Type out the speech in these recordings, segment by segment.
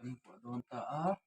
kan buat don ta a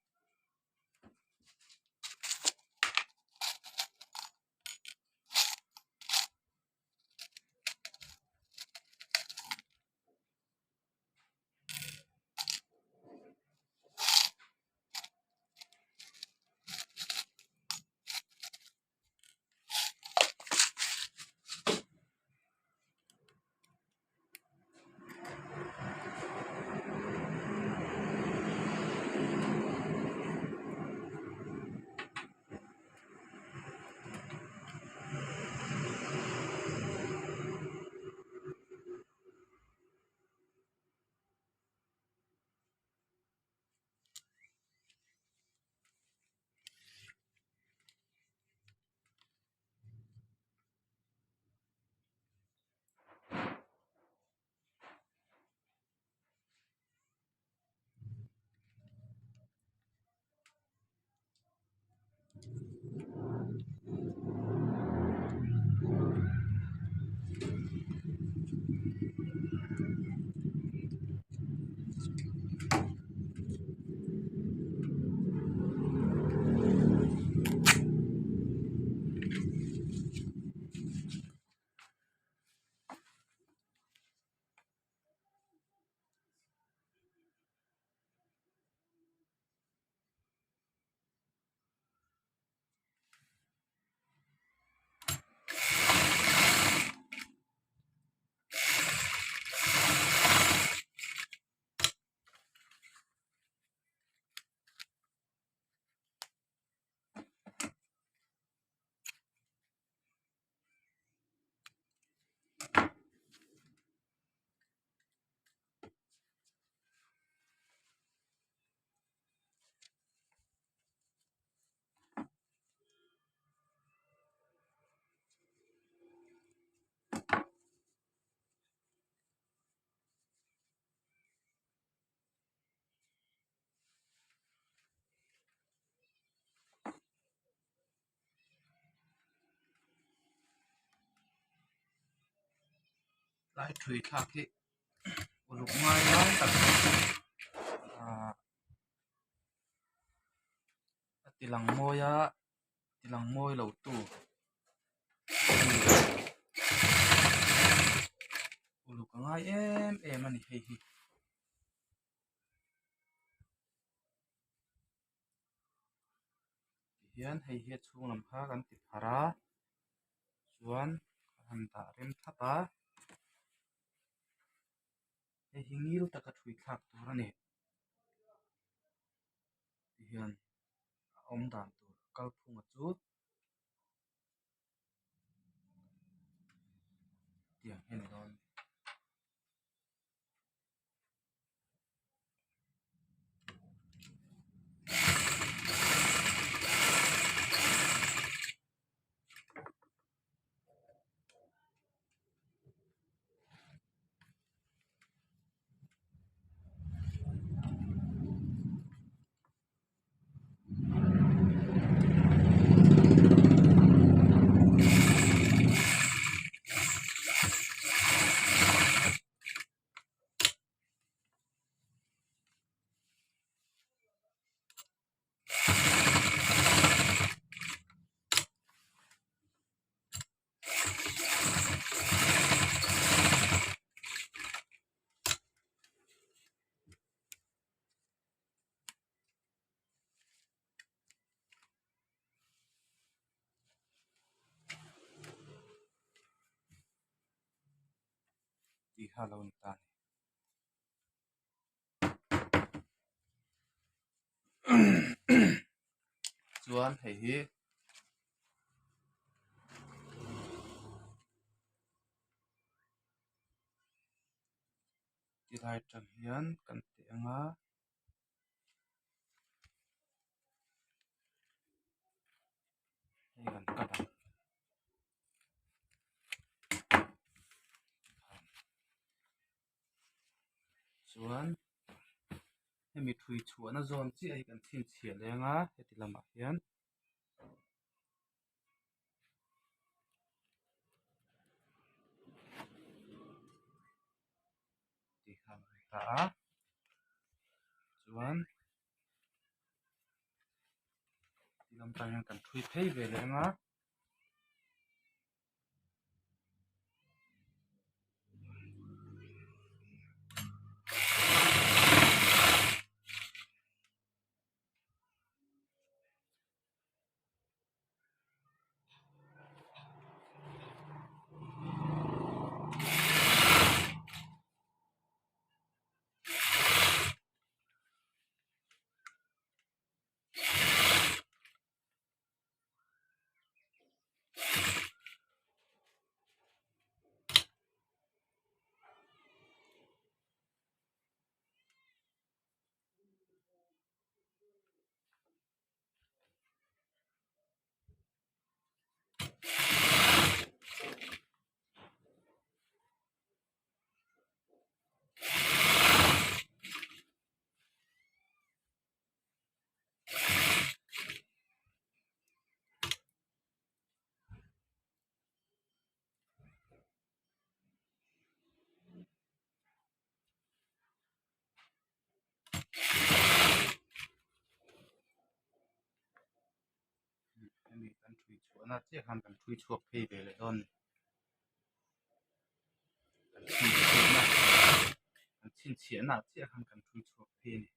lại thủy thác hi uluk ngai lai tak tilang moi lo tu uluk ngai em ani hei hi hian hei hi chung lam kha kan ti phara chuan han ta rem thapa hei hi ngil taka thui thak tur ani hian om dan tur kal phunga chu tiang hen don ti halon ta chuan hei hi ti lai tang hian kan ti anga hei kan ka dang chuan hemi thui chuan a zon chi ai kan thin chhiat lenga heti lamah hian ti han ta chuan làm tay hàng cần thui thấy về lại ngã em bị cần thui chúa nó chiếc hàng cần thui chuộc thấy về lại đòn cần xin chiến nào chiếc hàng cần thui chuộc thấy này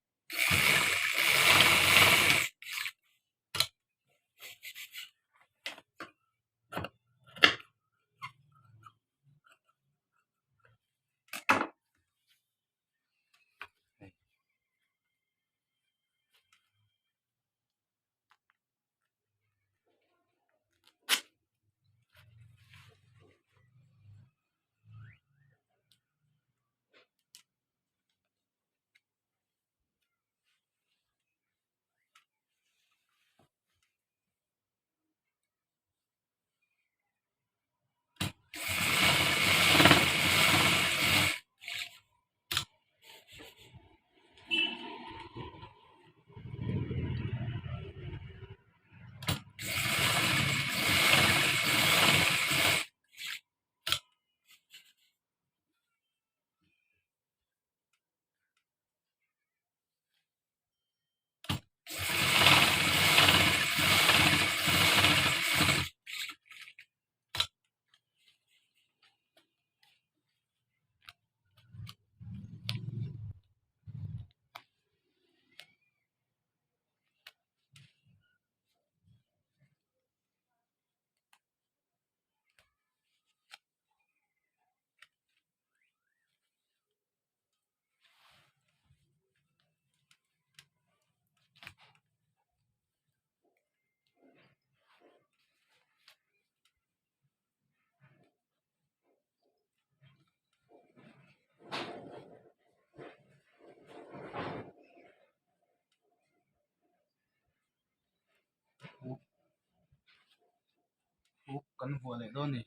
hút cần vua lại đòn này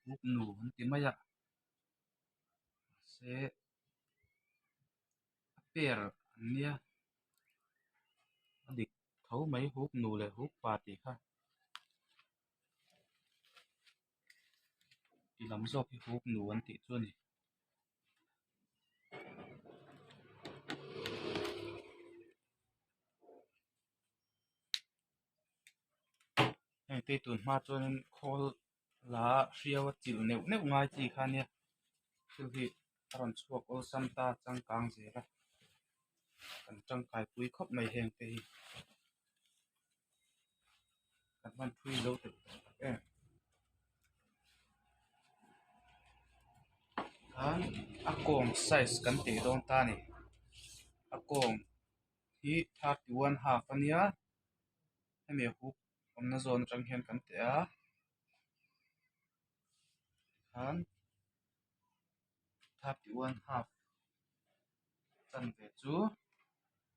hút nụ hắn tìm mày ạ sẽ pair nia dik thấu mấy hút nụ lại hút party khác thì làm sao cái hút nụ hắn tị cho này anh tây tuần mà cho nên call lá riêu chịu nếu nếu ngay chỉ khăn nha chứ thì còn chuộc ô sam ta trăng càng gì ra cần trăng cài quý khóc mày hèn thì cần văn phui lâu tự hắn akong size kan ti dong ta ni akong hi 31 half ania hemi hu omna zone tang hian kan te a han 31 half chan ve chu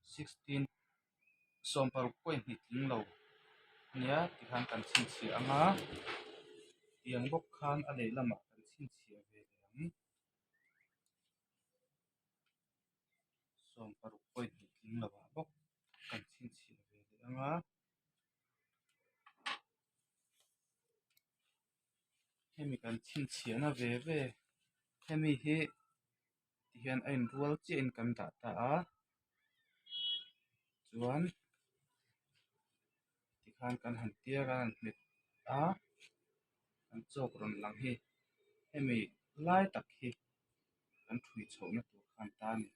16 som par point ni ting lo nia ti han kan chin chi anga tiang bok khan a le lama kan chin chi ve lem som par point ni ting lo bok kan chin chi ve le anga hemi kan chin chi na ve ve hemi hi hian a in rual chi in kan ta ta a chuan khan kan han tia kan mit a kan chok ron lang hi hemi lai tak hi kan thui chho na tur khan ta ni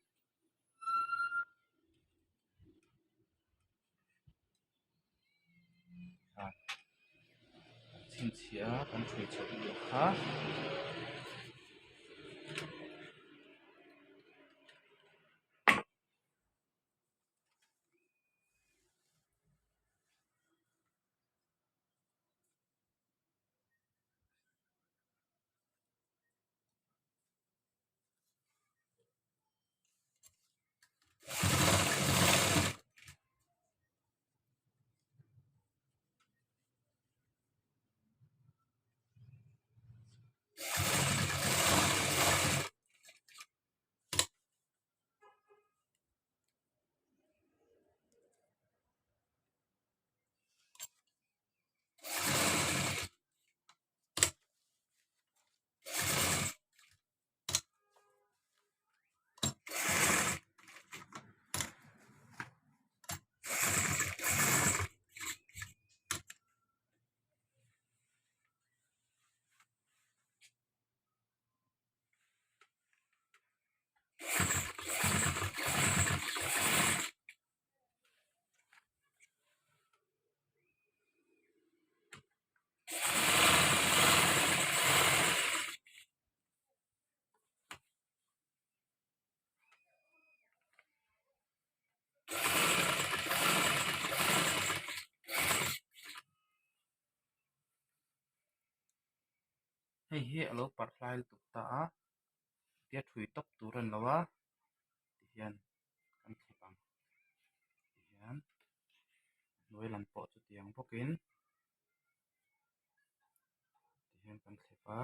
ha chin chia kan thui chho ni kha hei hi alo par hlai tuk ta a tia thui top turan lawa ti hian kan thipang ti hian noi lan pawh chu tiang bawkin ti hian kan thlipa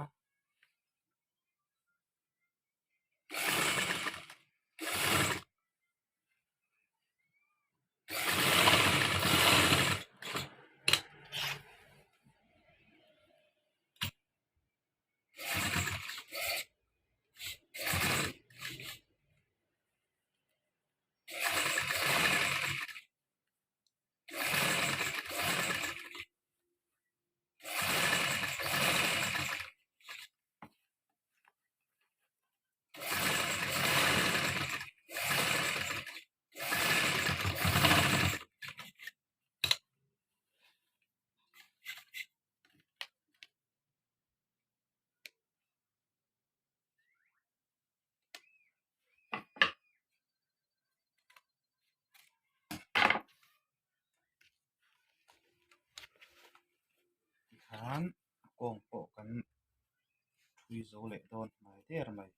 ti khan kawng pawh kan thui zo leh dawn hmai ter mai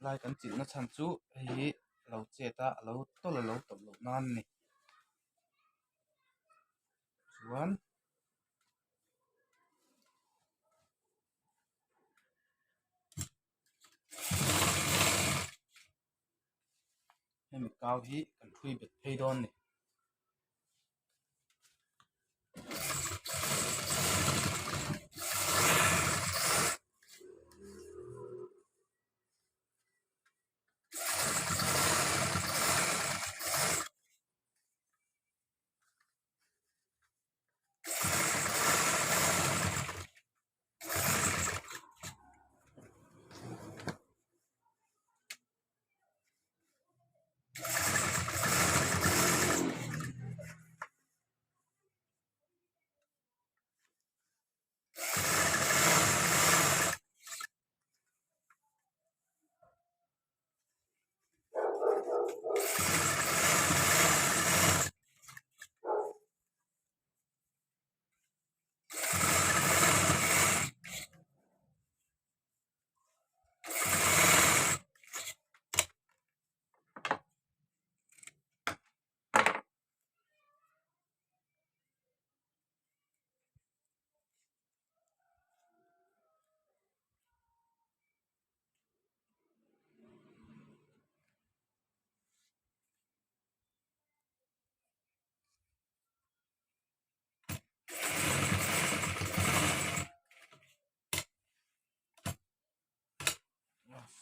lai kan chilh na chan chu hei lo cheta alo tawl alo tawp lo nan ni chuan hemi kau hi kan thui bet phei dawn ni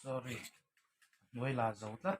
sorry nuôi là dấu tất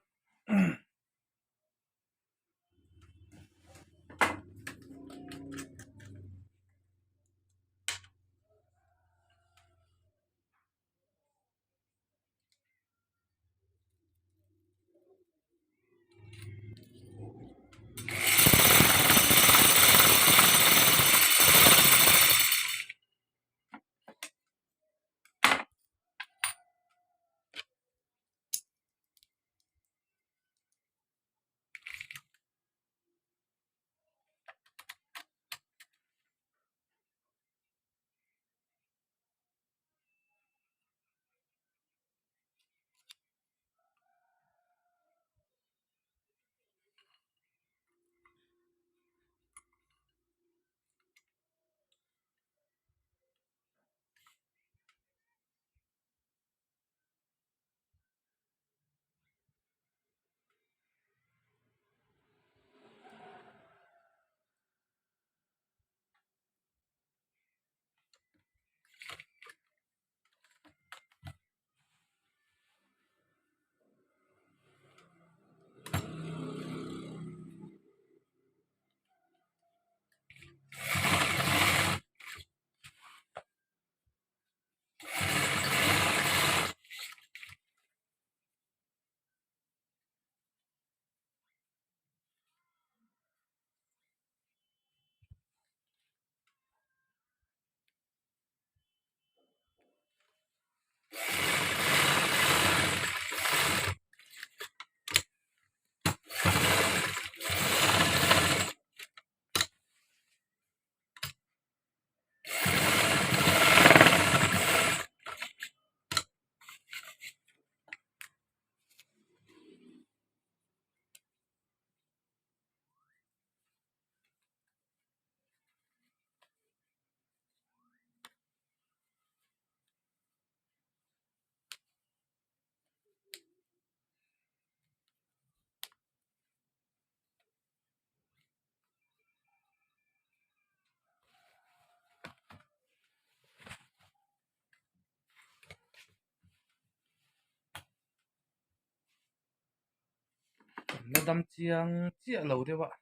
nó đâm chiang chia lâu đấy vợ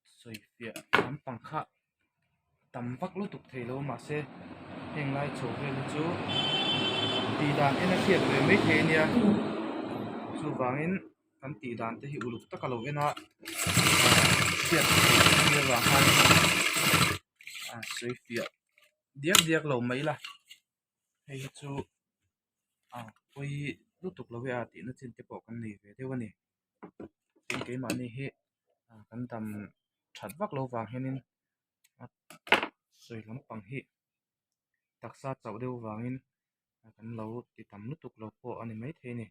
rồi phía nắm bằng khát tầm vắc lúc tục thể lâu mà sẽ hiện lại chỗ về lúc chú tỷ đàn em nó thiệt về mấy thế nha chú vàng em căn tỷ đàn thì hiệu lực tất cả lâu em nó thiệt như vàng hai rồi phía điếc điếc lâu mấy là hay chú ôi lúc tục lâu về thì nó trên tiếp bỏ con này về thế này trên cái mà này hệ căn tầm chặt vắc lâu vàng hay nên rồi lắm bằng hệ đặc sa chậu đều vàng in căn lâu thì tầm lúc tục lâu po anh mấy thế này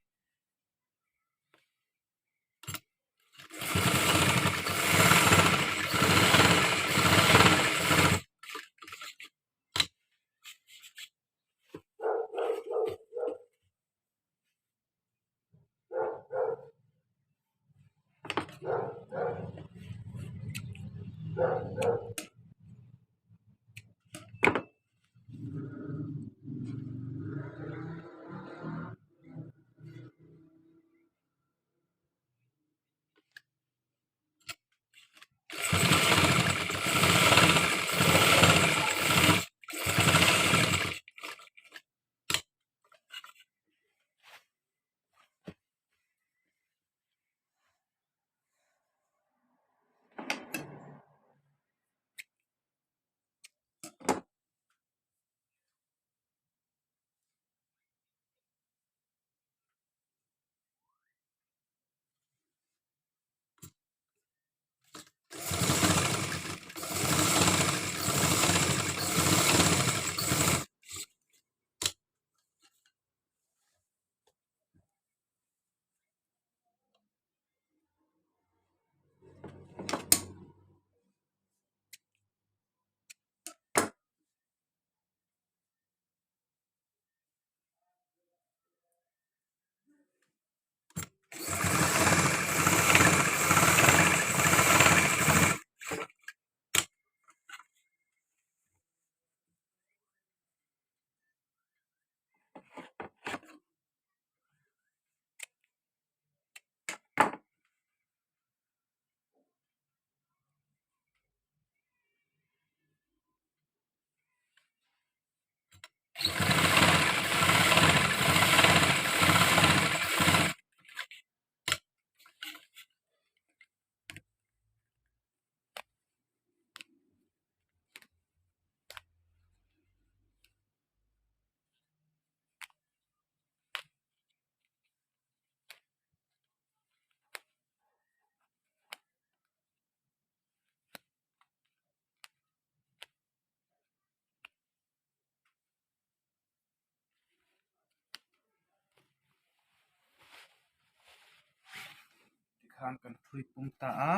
khan kan thui pum ta a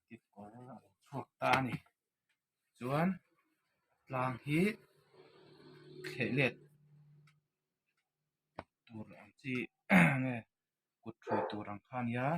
ti ko chuak ta ni chuan tlang hi khlelet tur ang chi nge kut thui tur ang khan ya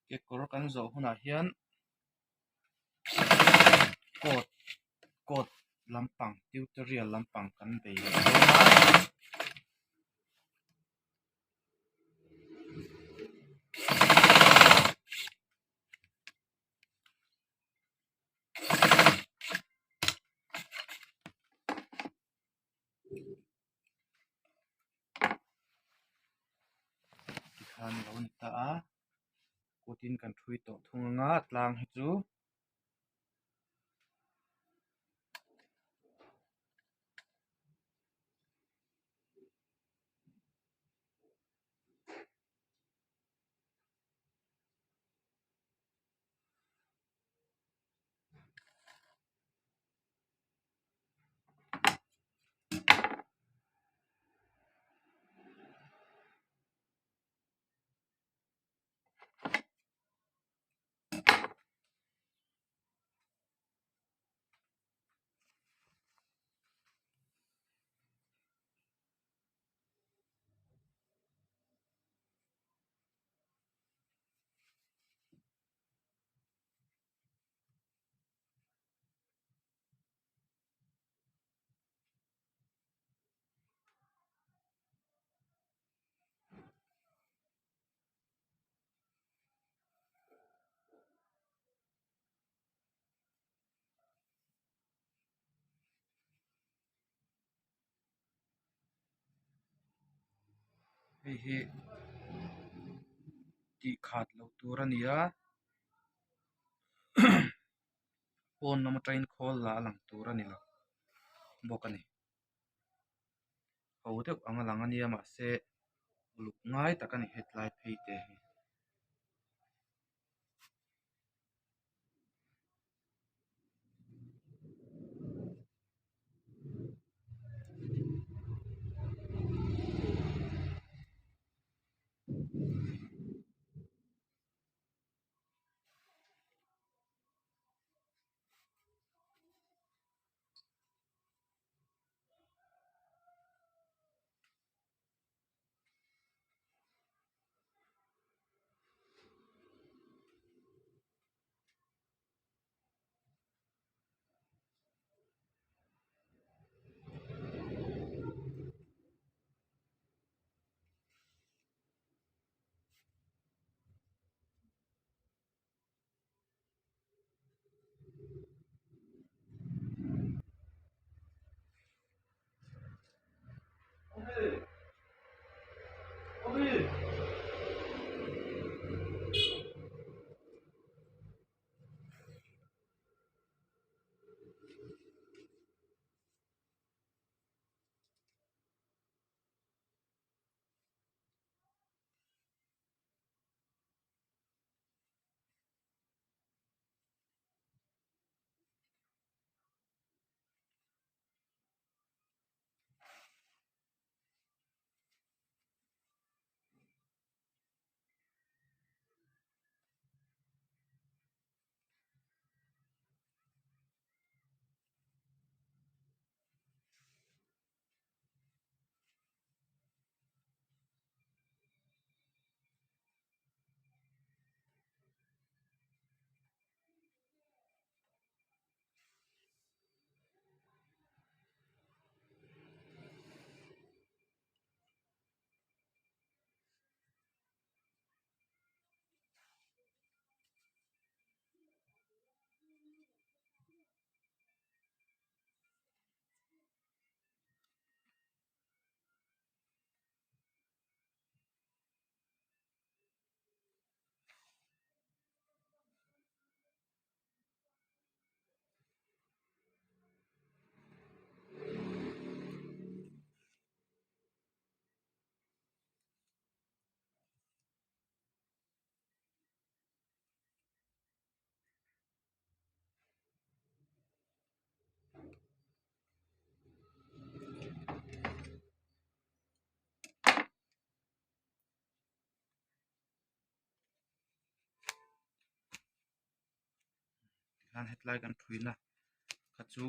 ke kor kan zo hunah hian code code lampang tutorial lampang kan bei lo ti khan lo ni ta a kutin kan thui to thunga tlang hi chu hei hi ti khat lo tur ani a phone lama train khol la lang tur ani lo bawk ani ho deuh anga lang ania ma se uluk ngai tak ani headlight phei te hi han hetlai kan thuina kha chu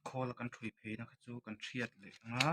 khol kan thui pheina kha chu kan thiat le anga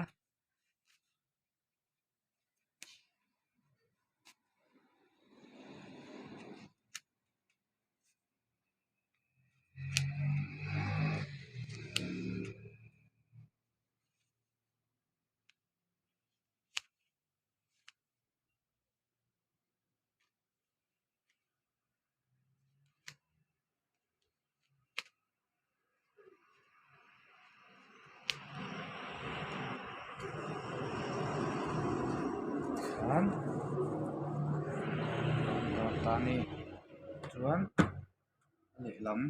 an ta ni chuan lehlam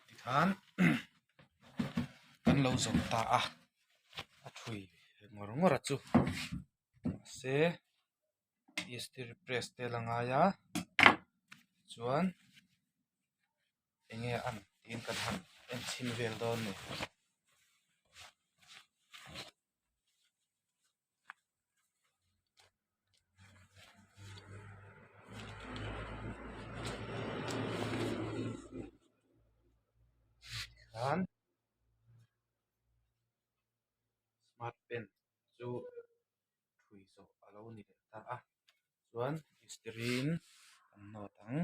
ti khan kan lo zom ta a thui ngor ngor chu se istiri press te langa ya chuan enge an tin kan han en chin vel don ni khan smart pen chu thui zo alo ni le ta chuan istiri in an no tang